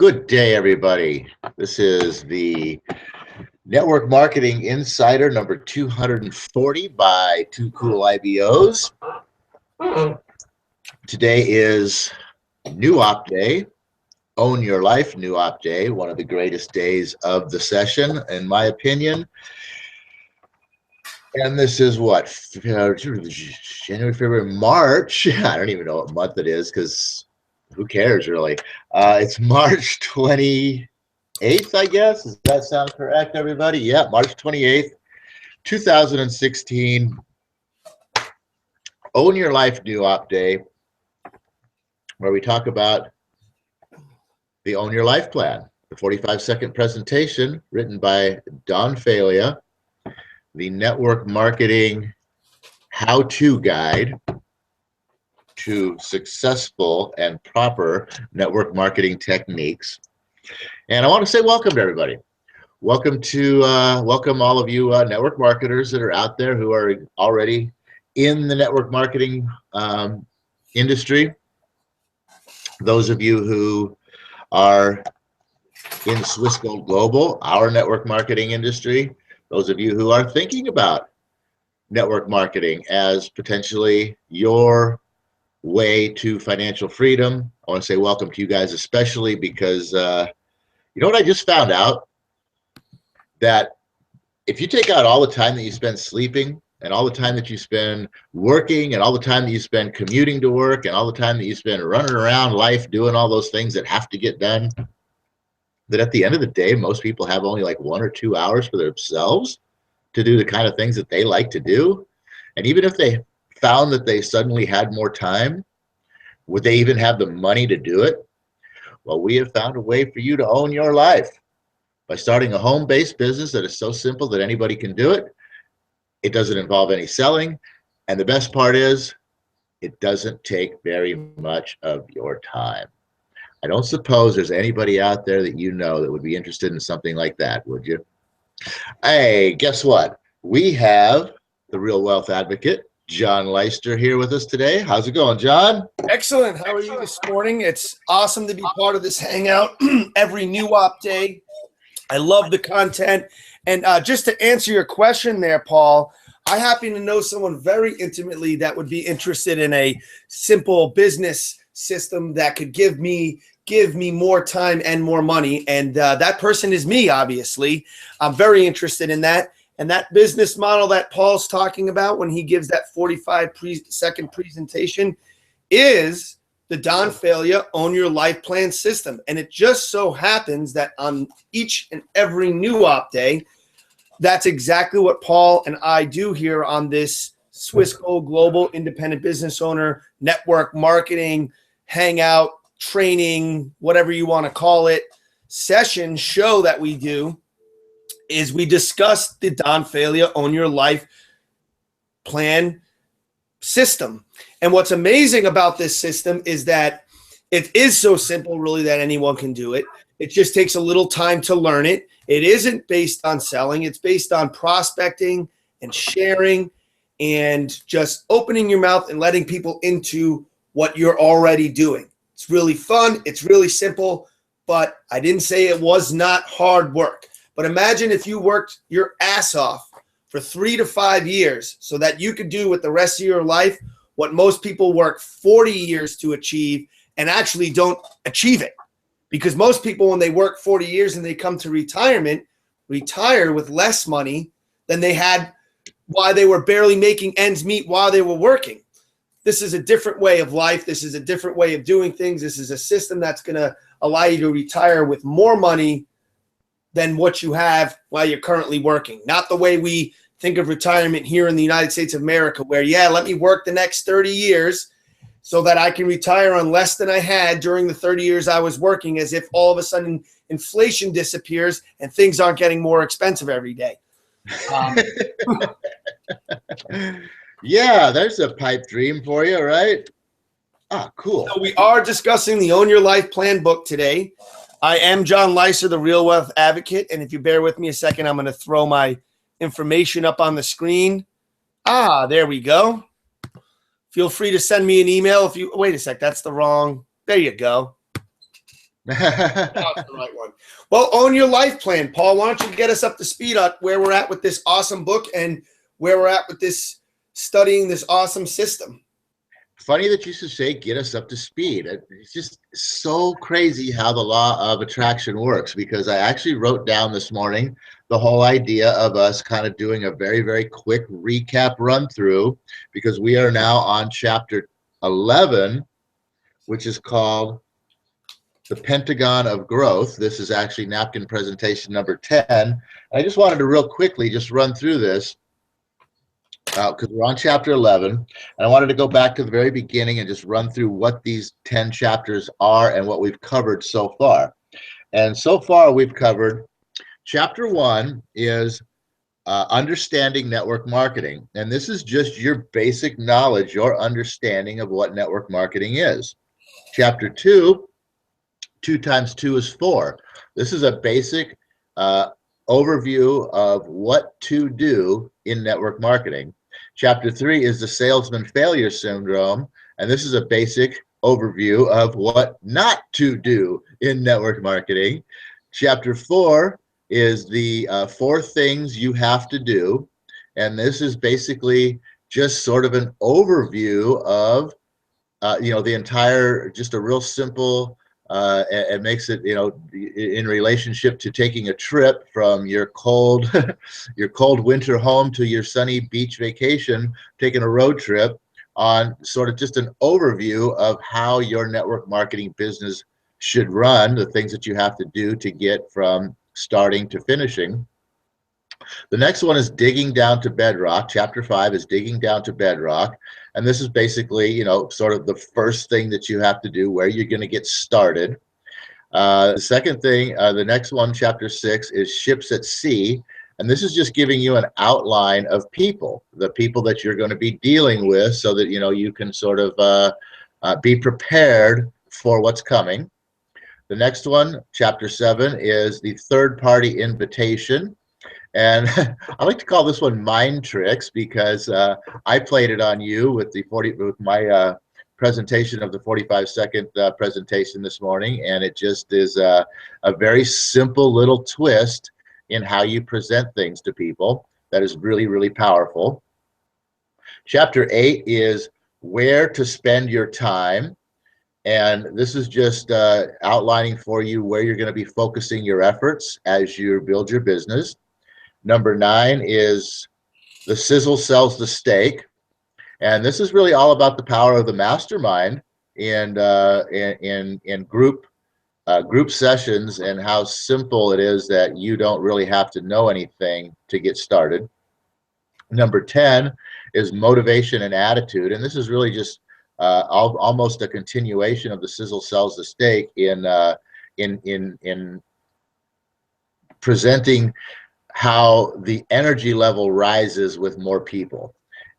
Good day, everybody. This is the Network Marketing Insider number 240 by Two Cool IBOs. Today is New Op Day, Own Your Life New Op Day, one of the greatest days of the session, in my opinion. And this is what, January, February, March. I don't even know what month it is because who cares, really? It's March 28th, I guess. Does that sound correct, everybody? Yeah, March 28th, 2016. Own Your Life New Op Day, where we talk about the Own Your Life plan, the 45-second presentation written by DonandNancyFailla, the network marketing how-to guide to successful and proper network marketing techniques. And I want to say welcome to everybody. Welcome all of you network marketers that are out there who are already in the network marketing industry. Those of you who are in Swiss Gold Global, our network marketing industry. Those of you who are thinking about network marketing as potentially your way to financial freedom. I want to say welcome to you guys, especially because you know what I just found out? That if you take out all the time that you spend sleeping and all the time that you spend working and all the time that you spend commuting to work and all the time that you spend running around life doing all those things that have to get done, that at the end of the day, most people have only like 1 or 2 hours for themselves to do the kind of things that they like to do. And even if they found that they suddenly had more time, would they even have the money to do it? Well, we have found a way for you to own your life by starting a home-based business that is so simple that anybody can do it. It doesn't involve any selling. And the best part is it doesn't take very much of your time. I don't suppose there's anybody out there that you know that would be interested in something like that, would you? Hey, guess what? We have the Real Wealth Advocate, John Leister, here with us today. How's it going, John? Excellent. How are you this morning? It's awesome to be part of this hangout every New Op Day. I love the content. And just to answer your question there, Paul, I happen to know someone very intimately that would be interested in a simple business system that could give me more time and more money. And that person is me, obviously. I'm very interested in that. And that business model that Paul's talking about when he gives that 45-second presentation is the DonandNancyFailla Own Your Life Plan system. And it just so happens that on each and every New Op Day, that's exactly what Paul and I do here on this Swiss Gold Global Independent Business Owner Network Marketing Hangout, training, whatever you want to call it, session show that we do. Is we discuss the DonandNancyFailla Own Your Life Plan system. And what's amazing about this system is that it is so simple, really, that anyone can do it. It just takes a little time to learn it. It isn't based on selling. It's based on prospecting and sharing and just opening your mouth and letting people into what you're already doing. It's really fun. It's really simple, but I didn't say it was not hard work. But imagine if you worked your ass off for 3 to 5 years so that you could do with the rest of your life what most people work 40 years to achieve and actually don't achieve it. Because most people, when they work 40 years and they come to retirement, retire with less money than they had while they were barely making ends meet while they were working. This is a different way of life. This is a different way of doing things. This is a system that's going to allow you to retire with more money than what you have while you're currently working. Not the way we think of retirement here in the United States of America, where, yeah, let me work the next 30 years so that I can retire on less than I had during the 30 years I was working, as if all of a sudden inflation disappears and things aren't getting more expensive every day. Yeah, there's a pipe dream for you, right? Ah, cool. So we are discussing the Own Your Life Plan book today. I am John Leister, the Real Wealth Advocate, and if you bear with me a second, I'm going to throw my information up on the screen. Ah, there we go. Feel free to send me an email if you – wait a sec, that's the wrong – there you go. That's the right one. Well, own your life plan, Paul. Why don't you get us up to speed on where we're at with this awesome book and where we're at with this studying this awesome system? Funny that you should say get us up to speed. It's just so crazy how the law of attraction works, because I actually wrote down this morning the whole idea of us kind of doing a very, very quick recap run through, because we are now on chapter 11, which is called the Pentagon of Growth. This is actually napkin presentation number 10. I just wanted to real quickly just run through this because we're on chapter 11, and I wanted to go back to the very beginning and just run through what these 10 chapters are and what we've covered so far. And so far we've covered chapter 1 is understanding network marketing, and this is just your basic knowledge, your understanding of what network marketing is. Chapter 2, 2 times 2 is 4. This is a basic overview of what to do in network marketing. Chapter 3 is the salesman failure syndrome, and this is a basic overview of what not to do in network marketing. Chapter 4 is the 4 things you have to do, and this is basically just sort of an overview of the entire, just a real simple, it makes it, in relationship to taking a trip from your cold your cold winter home to your sunny beach vacation, taking a road trip on sort of just an overview of how your network marketing business should run, the things that you have to do to get from starting to finishing. The next one is digging down to bedrock. Chapter 5 is digging down to bedrock. And this is basically, sort of the first thing that you have to do, where you're going to get started. The second thing, the next one, chapter 6, is ships at sea. And this is just giving you an outline of people, the people that you're going to be dealing with, so that, you can sort of be prepared for what's coming. The next one, chapter 7, is the third-party invitation. And I like to call this one mind tricks, because I played it on you with my presentation of the 45-second presentation this morning, and it just is a very simple little twist in how you present things to people that is really, really powerful. Chapter 8 is where to spend your time, and this is just outlining for you where you're going to be focusing your efforts as you build your business. Number 9 is the sizzle sells the steak, and this is really all about the power of the mastermind in group sessions, and how simple it is that you don't really have to know anything to get started. Number 10 is motivation and attitude, and this is really just almost a continuation of the sizzle sells the steak in presenting how the energy level rises with more people.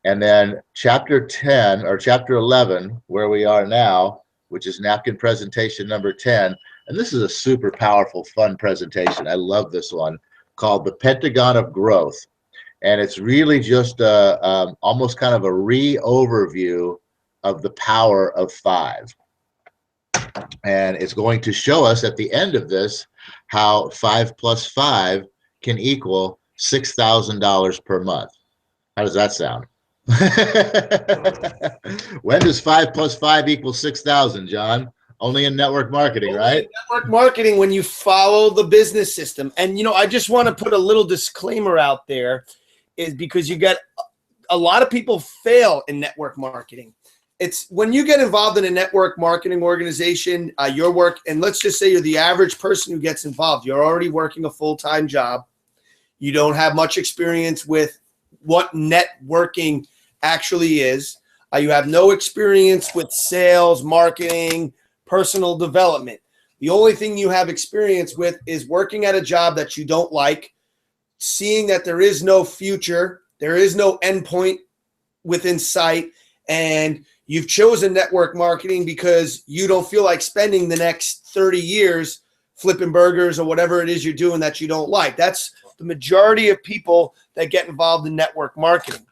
And then chapter 10 or chapter 11, where we are now, which is napkin presentation number 10. And this is a super powerful, fun presentation. I love this one, called the Pentagon of Growth. And it's really just almost kind of a re-overview of the power of 5. And it's going to show us at the end of this how 5 plus 5 can equal $6,000 per month. How does that sound? When does 5 plus 5 equal 6,000, John? Only in network marketing, right? Network marketing, when you follow the business system. And, I just want to put a little disclaimer out there, is because you get a lot of people fail in network marketing. It's when you get involved in a network marketing organization, your work, and let's just say you're the average person who gets involved. You're already working a full-time job. You don't have much experience with what networking actually is. You have no experience with sales, marketing, personal development. The only thing you have experience with is working at a job that you don't like, seeing that there is no future, there is no endpoint within sight, and you've chosen network marketing because you don't feel like spending the next 30 years flipping burgers or whatever it is you're doing that you don't like. That's the majority of people that get involved in network marketing.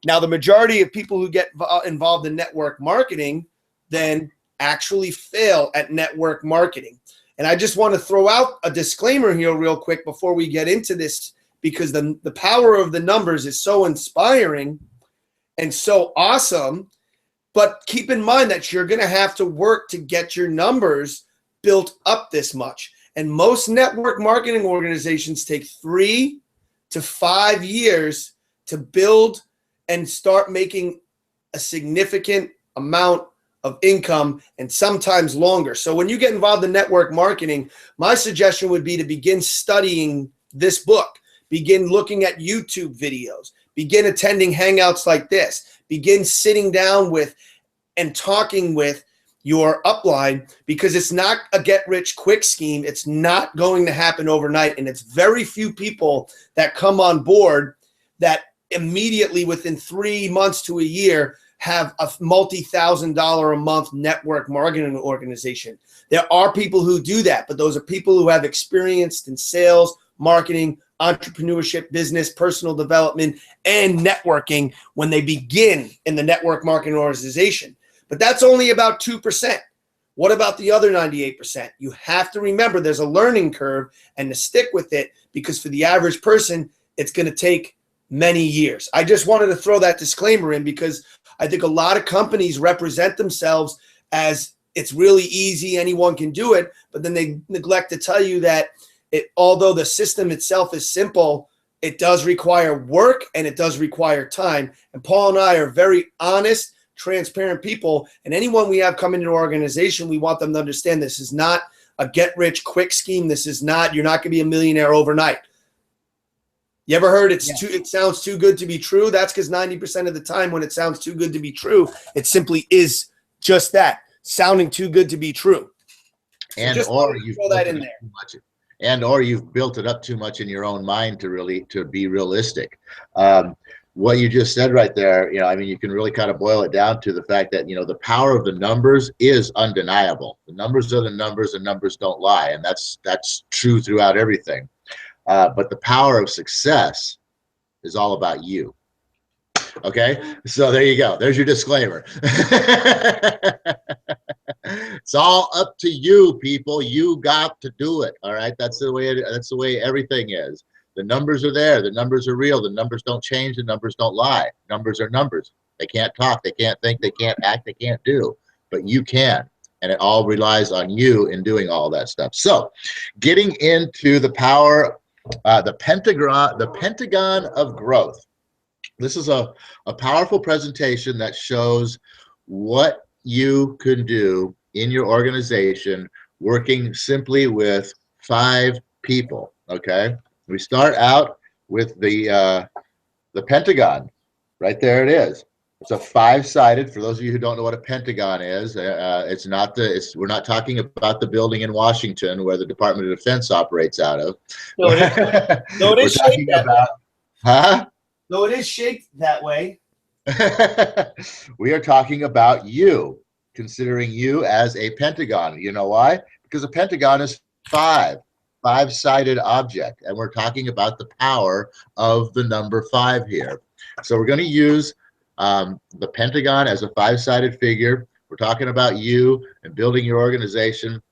Now, the majority of people who get involved in network marketing then actually fail at network marketing. And I just want to throw out a disclaimer here real quick before we get into this, because the power of the numbers is so inspiring and so awesome. But keep in mind that you're going to have to work to get your numbers built up this much. And most network marketing organizations take 3 to 5 years to build and start making a significant amount of income, and sometimes longer. So when you get involved in network marketing, my suggestion would be to begin studying this book, begin looking at YouTube videos, begin attending hangouts like this, begin sitting down with and talking with your upline, because it's not a get-rich-quick scheme. It's not going to happen overnight, and it's very few people that come on board that immediately within 3 months to a year have a multi-$1,000 a month network marketing organization. There are people who do that, but those are people who have experience in sales, marketing, entrepreneurship, business, personal development, and networking when they begin in the network marketing organization. But that's only about 2%. What about the other 98%? You have to remember there's a learning curve, and to stick with it, because for the average person, it's going to take many years. I just wanted to throw that disclaimer in, because I think a lot of companies represent themselves as it's really easy, anyone can do it, but then they neglect to tell you that although the system itself is simple, it does require work and it does require time. And Paul and I are very honest, transparent people, and anyone we have come into our organization, we want them to understand this is not a get-rich-quick scheme. This is not, you're not going to be a millionaire overnight. You ever heard it sounds too good to be true? That's because 90% of the time when it sounds too good to be true, it simply is just that, sounding too good to be true. So And or you've throw that in there. Too much, and or you've built it up too much in your own mind to be realistic. What you just said right there, I mean, you can really kind of boil it down to the fact that, the power of the numbers is undeniable. The numbers are the numbers, and numbers don't lie, and that's true throughout everything. But the power of success is all about you. Okay, so there you go. There's your disclaimer. It's all up to you, people. You got to do it. All right, that's the way everything is. The numbers are there. The numbers are real. The numbers don't change. The numbers don't lie. Numbers are numbers. They can't talk. They can't think. They can't act. They can't do. But you can. And it all relies on you in doing all that stuff. So getting into the power, the Pentagon of Growth. This is a powerful presentation that shows what you can do in your organization working simply with 5 people, okay? We start out with the Pentagon. Right there it is. It's a 5-sided. For those of you who don't know what a Pentagon is, we're not talking about the building in Washington where the Department of Defense operates out of. No, it is shaped that way. Huh? No, it is shaped that way. We are talking about you, considering you as a pentagon. You know why? Because a pentagon is 5-sided object, and we're talking about the power of the number 5 here. So we're going to use the Pentagon as a 5-sided figure. We're talking about you and building your organization.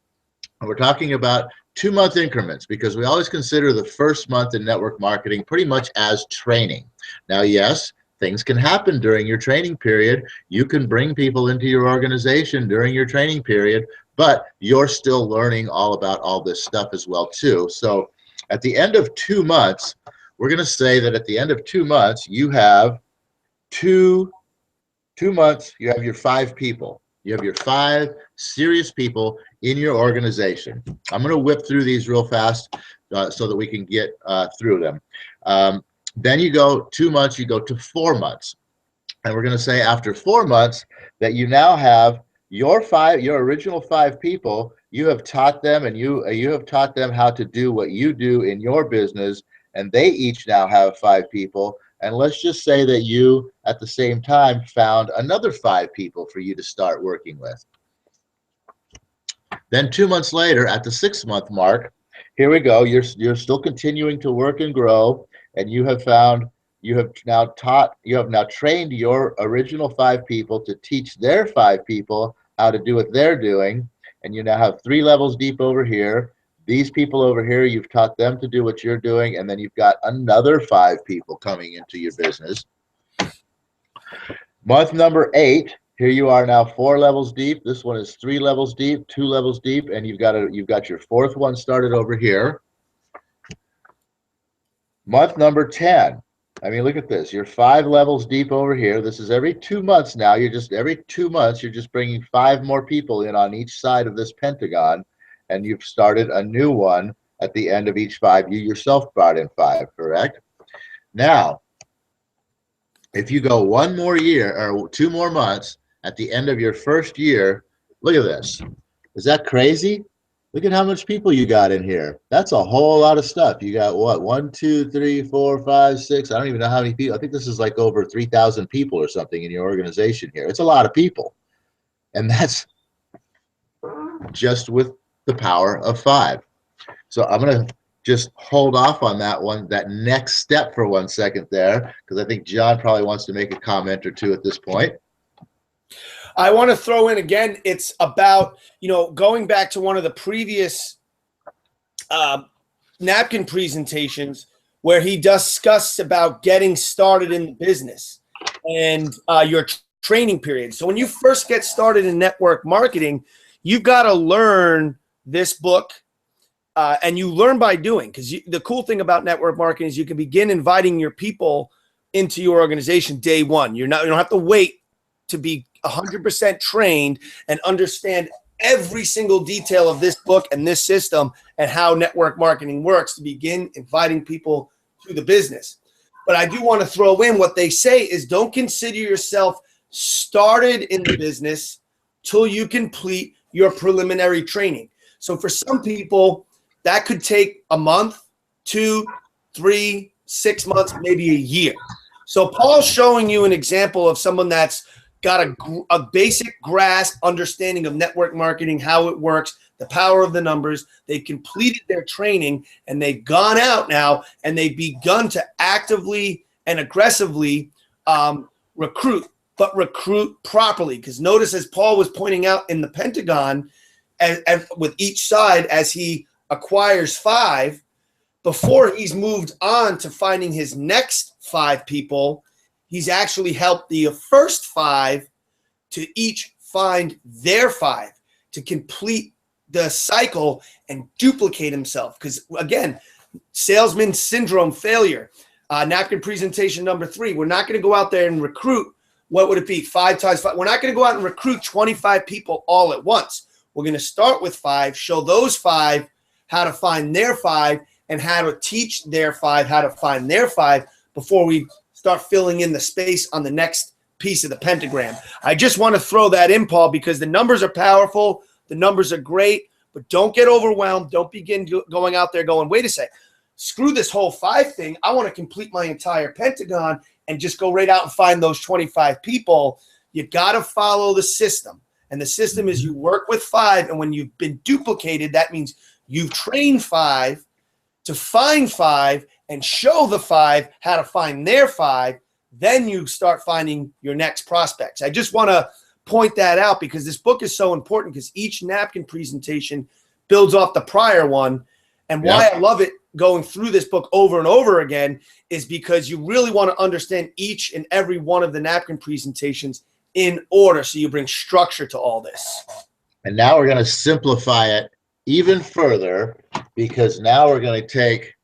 And we're talking about 2-month increments, because we always consider the first month in network marketing pretty much as training. Now, yes, things can happen during your training period. You can bring people into your organization during your training period, but you're still learning all about all this stuff as well too. So at the end of 2 months, we're going to say that at the end of 2 months, you have 2 months, you have your 5 people. You have your 5 serious people in your organization. I'm going to whip through these real fast so that we can get through them. Then you go 2 months, you go to 4 months. And we're going to say after 4 months that you now have your original 5 people. You have taught them, and you have taught them how to do what you do in your business, and they each now have 5 people. And let's just say that you, at the same time, found another 5 people for you to start working with. Then 2 months later, at the 6-month mark, here we go. You're still continuing to work and grow, and you have now trained your original 5 people to teach their 5 people how to do what they're doing. and you now have 3 levels deep over here. These people over here, you've taught them to do what you're doing, and then you've got another 5 people coming into your business. Month number 8, here you are now 4 levels deep. This one is 3 levels deep, 2 levels deep, and you've got your 4th one started over here. Month number 10. I mean, look at this. You're 5 levels deep over here. This is every 2 months now. Every 2 months, you're just bringing 5 more people in on each side of this pentagon, and you've started a new one at the end of each 5. You yourself brought in 5, correct? Now, if you go 1 more year or 2 more months at the end of your first year, look at this. Is that crazy? Look at how much people you got in here. That's a whole lot of stuff. You got what? 1, 2, 3, 4, 5, 6. I don't even know how many people. I think this is like over 3,000 people or something in your organization here. It's a lot of people. And that's just with the power of 5. So I'm going to just hold off on that next step for 1 second there, because I think John probably wants to make a comment or two at this point. I want to throw in again, it's about, going back to one of the previous napkin presentations where he discussed about getting started in the business and your training period. So when you first get started in network marketing, you've got to learn this book, and you learn by doing, because the cool thing about network marketing is you can begin inviting your people into your organization day one. You don't have to wait to be 100% trained and understand every single detail of this book and this system and how network marketing works to begin inviting people to the business. But I do want to throw in what they say is don't consider yourself started in the business till you complete your preliminary training. So for some people, that could take a month, 2, 3, 6 months, maybe a year. So Paul's showing you an example of someone that's got a basic grasp, understanding of network marketing, how it works, the power of the numbers. They completed their training, and they've gone out now, and they've begun to actively and aggressively recruit, but recruit properly. Because notice, as Paul was pointing out in the Pentagon, with each side, as he acquires 5, before he's moved on to finding his next 5 people, he's actually helped the first 5 to each find their 5 to complete the cycle and duplicate himself. Because again, salesman syndrome failure. Napkin presentation number 3. We're not going to go out there and recruit. What would it be? 5 times 5. We're not going to go out and recruit 25 people all at once. We're going to start with 5, show those 5 how to find their 5, and how to teach their 5 how to find their 5 before we start filling in the space on the next piece of the pentagram. I just want to throw that in, Paul, because the numbers are powerful. The numbers are great, but don't get overwhelmed. Don't begin going out there going, wait a sec, screw this whole 5 thing. I want to complete my entire pentagon and just go right out and find those 25 people. You got to follow the system. And the system is you work with 5, and when you've been duplicated, that means you've trained 5 to find 5 and show the 5 how to find their 5. Then you start finding your next prospects. I just want to point that out because this book is so important, because each napkin presentation builds off the prior one. And why I love it going through this book over and over again is because you really want to understand each and every one of the napkin presentations in order, so you bring structure to all this. And now we're going to simplify it even further, because now we're going to take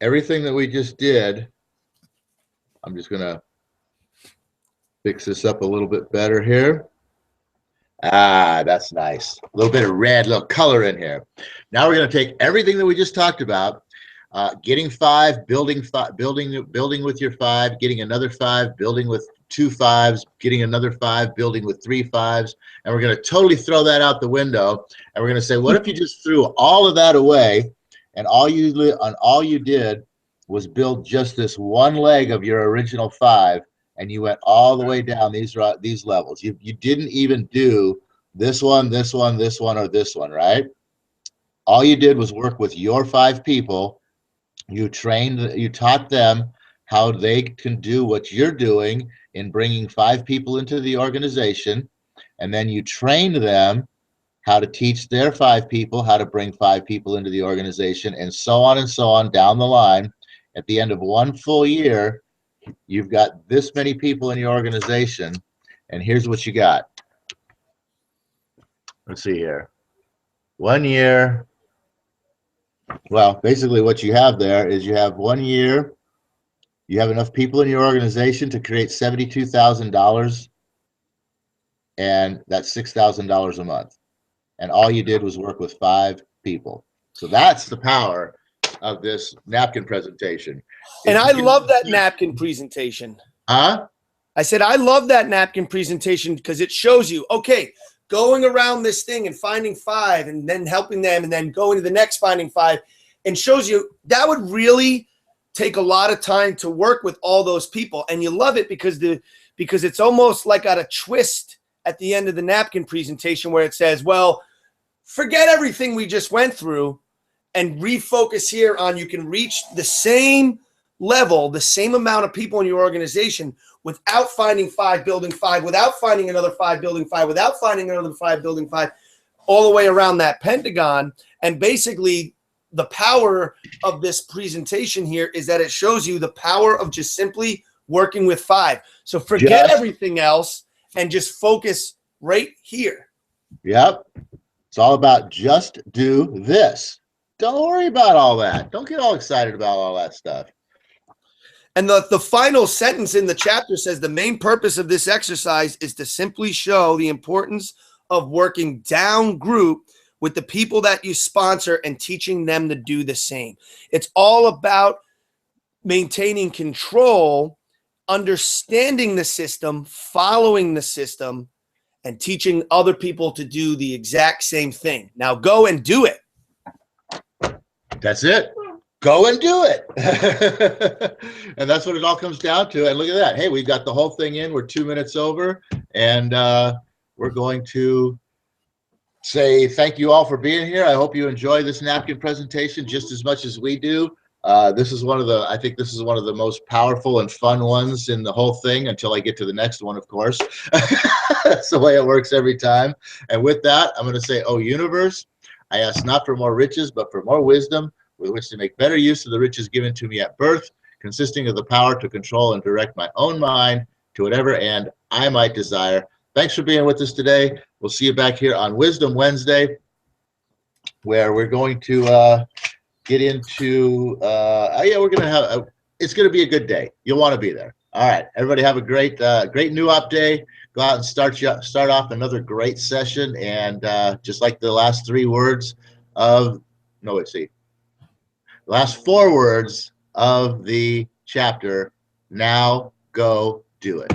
everything that we just did. I'm just going to fix this up a little bit better here. That's nice. A little bit of red, a little color in here. Now we're going to take everything that we just talked about, getting 5, building with your 5, getting another 5, building with 2 5s, getting another 5, building with 3 5s, and we're going to totally throw that out the window. And we're going to say, what if you just threw all of that away, and all you did was build just this one leg of your original 5, and you went all the way down these levels. You didn't even do this one, this one, this one, or this one, right? All you did was work with your 5 people. You taught them how they can do what you're doing in bringing 5 people into the organization, and then you trained them how to teach their 5 people, how to bring 5 people into the organization, and so on down the line. At the end of 1 full year, you've got this many people in your organization, and here's what you got. Let's see here. 1 year. Well, basically what you have there is you have 1 year, you have enough people in your organization to create $72,000, and that's $6,000 a month. And all you did was work with 5 people. So that's the power of this napkin presentation. And I love that napkin presentation. Huh? I said, I love that napkin presentation because it shows you, okay, going around this thing and finding 5 and then helping them and then going to the next finding 5, and shows you that would really take a lot of time to work with all those people. And you love it because it's almost like got a twist at the end of the napkin presentation where it says, well, forget everything we just went through and refocus here on you can reach the same level, the same amount of people in your organization without finding 5, building 5, without finding another 5, building 5, without finding another 5, building 5, all the way around that pentagon. And basically the power of this presentation here is that it shows you the power of just simply working with 5. So forget everything else and just focus right here. Yep. It's all about just do this. Don't worry about all that. Don't get all excited about all that stuff. And the final sentence in the chapter says the main purpose of this exercise is to simply show the importance of working down group with the people that you sponsor and teaching them to do the same. It's all about maintaining control, understanding the system, following the system, and teaching other people to do the exact same thing. Now go and do it. That's it. Go and do it. And that's what it all comes down to. And look at that. Hey, we've got the whole thing in. We're 2 minutes over. And we're going to say thank you all for being here. I hope you enjoy this napkin presentation just as much as we do. This is I think this is one of the most powerful and fun ones in the whole thing until I get to the next one, of course. That's the way it works every time. And with that, I'm going to say, oh, universe, I ask not for more riches, but for more wisdom with which to make better use of the riches given to me at birth, consisting of the power to control and direct my own mind to whatever end I might desire. Thanks for being with us today. We'll see you back here on Wisdom Wednesday, where we're going to get into, we're going to have, it's going to be a good day. You'll want to be there. All right, everybody have a great new op day. Go out and start off another great session. And just like the last 3 words of, last 4 words of the chapter, now go do it.